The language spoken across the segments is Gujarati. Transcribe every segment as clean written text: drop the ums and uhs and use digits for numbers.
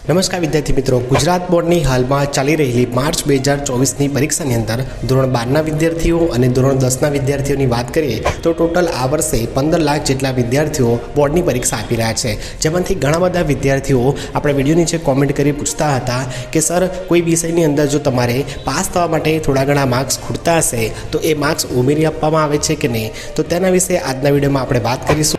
નમસ્કાર વિદ્યાર્થી મિત્રો, ગુજરાત બોર્ડની હાલમાં ચાલી રહેલી માર્ચ 2024ની પરીક્ષાની અંદર ધોરણ 12ના વિદ્યાર્થીઓ અને ધોરણ 10ના વિદ્યાર્થીઓની વાત કરીએ તો ટોટલ આ વર્ષે 15 લાખ જેટલા વિદ્યાર્થીઓ બોર્ડની પરીક્ષા આપી રહ્યા છે। જેમાંથી ઘણા બધા વિદ્યાર્થીઓ આપણે વિડીયો નીચે કોમેન્ટ કરી પૂછતા હતા કે સર, કોઈ વિષયની અંદર જો તમારે પાસ થવા માટે થોડા ઘણા માર્ક્સ ખૂટતા હશે તો એ માર્ક્સ ઉમેરી આપવામાં આવે છે કે નહીં, તો તેના વિશે આજના વિડીયોમાં આપણે વાત કરીશું।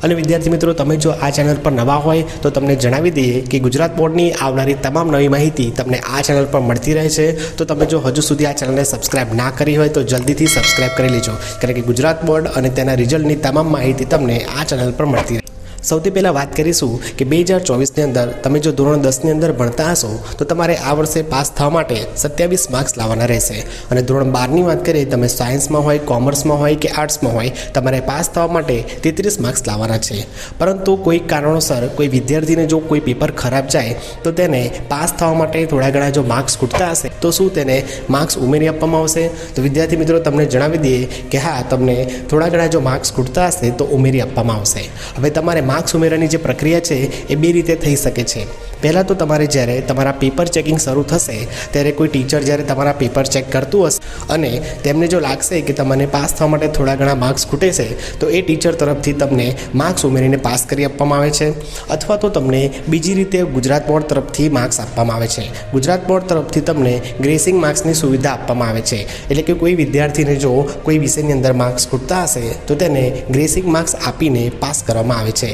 અને વિદ્યાર્થી મિત્રો, તમે જો આ ચેનલ પર નવા હોય તો તમને જણાવી દઈએ કે ગુજરાત બોર્ડની આવનારી તમામ નવી માહિતી તમને આ ચેનલ પર મળતી રહે છે। તો તમે જો હજુ સુધી આ ચેનલને સબસ્ક્રાઇબ ના કરી હોય તો જલ્દીથી સબસ્ક્રાઇબ કરી લેજો, કારણ કે ગુજરાત બોર્ડ અને તેના રિઝલ્ટની તમામ માહિતી તમને આ ચેનલ પર મળતી રહે। સૌથી પહેલાં વાત કરીશું કે 2024ની અંદર તમે જો ધોરણ 10ની અંદર ભણતા હશો તો તમારે આ વર્ષે પાસ થવા માટે 27 માર્ક્સ લાવવાના રહેશે। અને ધોરણ 12ની વાત કરીએ, તમે સાયન્સમાં હોય, કોમર્સમાં હોય કે આર્ટ્સમાં હોય, તમારે પાસ થવા માટે 33 માર્ક્સ લાવવાના છે। પરંતુ કોઈ કારણોસર કોઈ વિદ્યાર્થીને જો કોઈ પેપર ખરાબ જાય તો તેને પાસ થવા માટે થોડા ઘણા જો માર્ક્સ ખૂટતા હશે તો શું તેને માર્ક્સ ઉમેરી આપવામાં આવશે? તો વિદ્યાર્થી મિત્રો, તમને જણાવી દઈએ કે હા, તમને થોડા ઘણા જો માર્ક્સ ખૂટતા હશે તો ઉમેરી આપવામાં આવશે। હવે તમારે માર્ક્સ ઉમેરવાની જે પ્રક્રિયા છે એ બે રીતે થઈ શકે છે। પહેલાં તો તમારે જ્યારે તમારા પેપર ચેકિંગ શરૂ થશે ત્યારે કોઈ ટીચર જ્યારે તમારા પેપર ચેક કરતું હશે અને તેમને જો લાગશે કે તમને પાસ થવા માટે થોડા ઘણા માર્ક્સ ખૂટે છે તો એ ટીચર તરફથી તમને માર્ક્સ ઉમેરીને પાસ કરી આપવામાં આવે છે। અથવા તો તમને બીજી રીતે ગુજરાત બોર્ડ તરફથી માર્ક્સ આપવામાં આવે છે। ગુજરાત બોર્ડ તરફથી તમને ગ્રેસિંગ માર્ક્સની સુવિધા આપવામાં આવે છે, એટલે કે કોઈ વિદ્યાર્થીને જો કોઈ વિષયની અંદર માર્ક્સ ખૂટતા હશે તો તેને ગ્રેસિંગ માર્ક્સ આપીને પાસ કરવામાં આવે છે।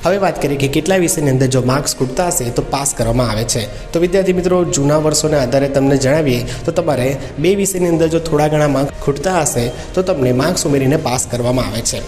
હવે વાત કરીએ કે કેટલા વિષયની અંદર જો માર્ક્સ ખૂટતા હશે તો પાસ કરવામાં આવે છે। તો વિદ્યાર્થી મિત્રો, જૂના વર્ષોના આધારે તમને જણાવીએ તો તમારે બે વિષયની અંદર જો થોડા ઘણા માર્ક્સ ખૂટતા હશે તો તમને માર્ક્સ ઉમેરીને પાસ કરવામાં આવે છે।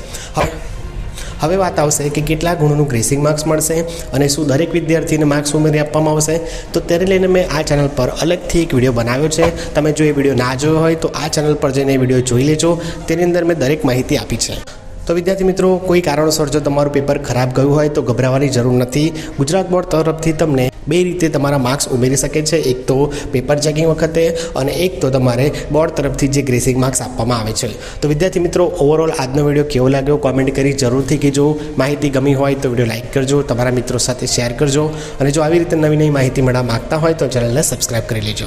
હવે વાત આવશે કે કેટલા ગુણોનું ગ્રેસિંગ માર્ક્સ મળશે અને શું દરેક વિદ્યાર્થીને માર્ક્સ ઉમેરી આપવામાં આવશે? તો તેને લઈને મેં આ ચેનલ પર અલગથી એક વિડીયો બનાવ્યો છે। તમે જો એ વિડીયો ના જોયો હોય તો આ ચેનલ પર જઈને એ વિડીયો જોઈ લેજો, તેની અંદર મેં દરેક માહિતી આપી છે। તો વિદ્યાર્થી મિત્રો, કોઈ કારણોસર જો તમારું પેપર ખરાબ ગયું હોય તો ગભરાવાની જરૂર નથી। ગુજરાત બોર્ડ તરફથી તમને બે રીતે તમારા માર્ક્સ ઉમેરી શકે છે, એક તો પેપર ચેકિંગ વખતે અને એક તો તમારે બોર્ડ તરફથી જે ગ્રેસિંગ માર્ક્સ આપવામાં આવે છે। તો વિદ્યાર્થી મિત્રો, ઓવરઓલ આજનો વિડીયો કેવો લાગ્યો કોમેન્ટ કરી જરૂરથી કહેજો। માહિતી ગમી હોય તો વિડીયો લાઇક કરજો, તમારા મિત્રો સાથે શેર કરજો અને જો આવી રીતે નવી નવી માહિતી મેળવવા માગતા હોય તો ચેનલને સબસ્ક્રાઇબ કરી લેજો।